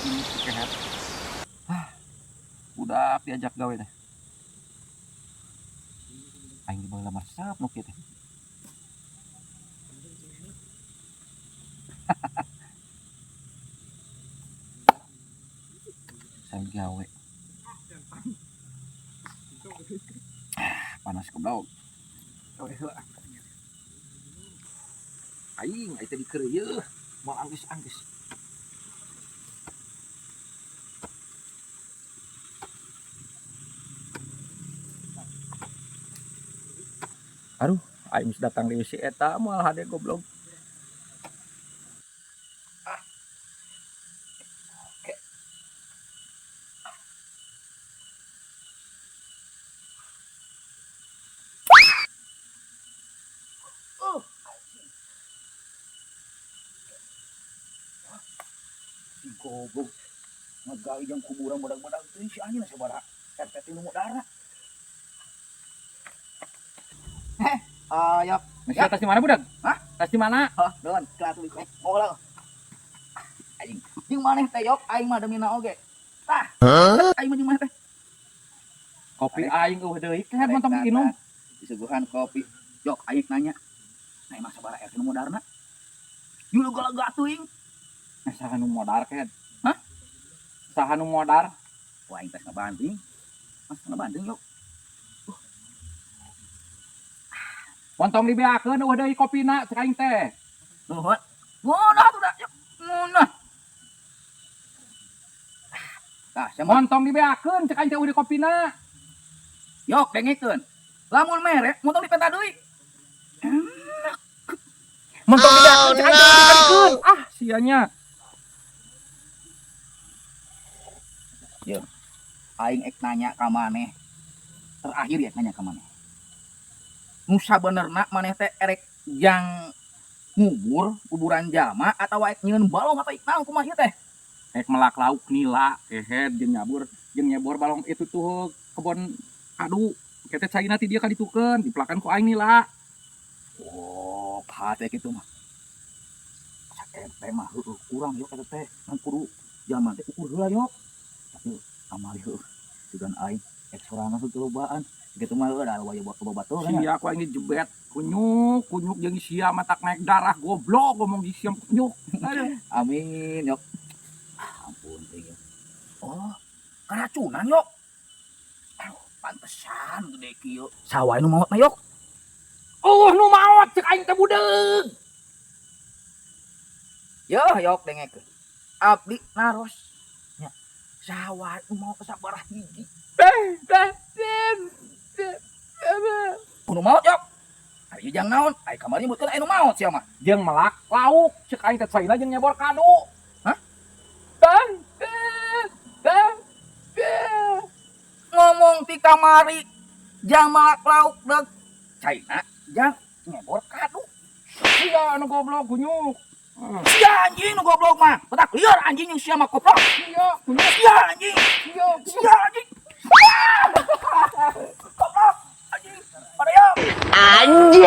ini keher. Udah diajak gawe teh. Aing bae lamar sap nu kieu teh. Saya gawe. Panas goblok. Gawe heula. Aing teh dikereuyeun, moal anggeus-anggeus. Aduh, aing geus datang di si eta moal hade goblok. Si goblok ngegali jeung kuburan budak-budak teh si anjeun sabaraha RT nu modara. Ayo. Masih atas di mana budak? Hah? Atas di mana? Oh, don, kelas lebih baik. Oh, lah. Aing, jeung maneh teh yok aing mah demina oge. Tah. Aing mah jeung maneh teh. Kopi aing eueuh deui teh montong diinum. Disuguhan kopi. Yok aing nanya. Nah, emang sabaraha RT nu modarna? Yul lega teuing. Nah, saha nu modar kehed? Hah? Saha nu modar? Wah, aing tes ngabanding. Mas ngabanding yok. Pontong dibeakeun eueuh deui kopina cek aing teh. Nuhun. Munah tuh dah, yuk. Munah. Tah, montong dibeakeun cek aing teh eueuh di kopina. Yok dengekeun. Lamun mere, montong dipenta deui. Montong dibeakeun cek aing teh eueuh dipentkeun. Ah, sianya. Yeun. Aing ek nanya ka maneh. Terakhir ya nanya ka maneh. Nu sabenerna maneh teh erek jang ngubur kuburan jalma atawa ek nyieun balong atau iknaon kumaha ieu teh? Ek melak lauk nila kehed jeung nyebor balong itu tuh kebon kadu. Kita caina ti dieu kaditukeun dipelakan ku aing nila. Oh, paha teh kitu mah. Ente mah heueuh kurang yo eta teh. Kan kudu jalma teh ukur heula yo. Tapi amali heueuh. Sugan aing ek sorangan teu lobaan. Gitu mah udah aya obat tuh kan. Sia aku ini jebet kunyuk jeung sia matak naik darah goblok ngomong di sia kunyuk. Amin yok. Ampun teh yok. Oh, karacunan yok. Aduh, pantesan gede kieu. Sawae nu maot mah yok. Oh, nu maot cek aing teh budeug. Yo yok dengekeun. Abdi naros. Nya. Sawae nu maot sabaraha hiji. Kudu maot yok. Ari jang naon? Ai kamari nyebutkeun aya nu maot sia mah. Jeung melak lauk ceuk aing teh saina jeung nyebor kado. Hah? Ngomong ti kamari jang melak lauk deug. Caina jang nyebor kado. Sia anu goblok kunyuk. Sia anjing nu goblok mah. Betak lieur anjing jeung sia mah goblok. Sia kunyuk. Sia anjing. Sia anjing. Goblok anjing. Pada yo. Anjing.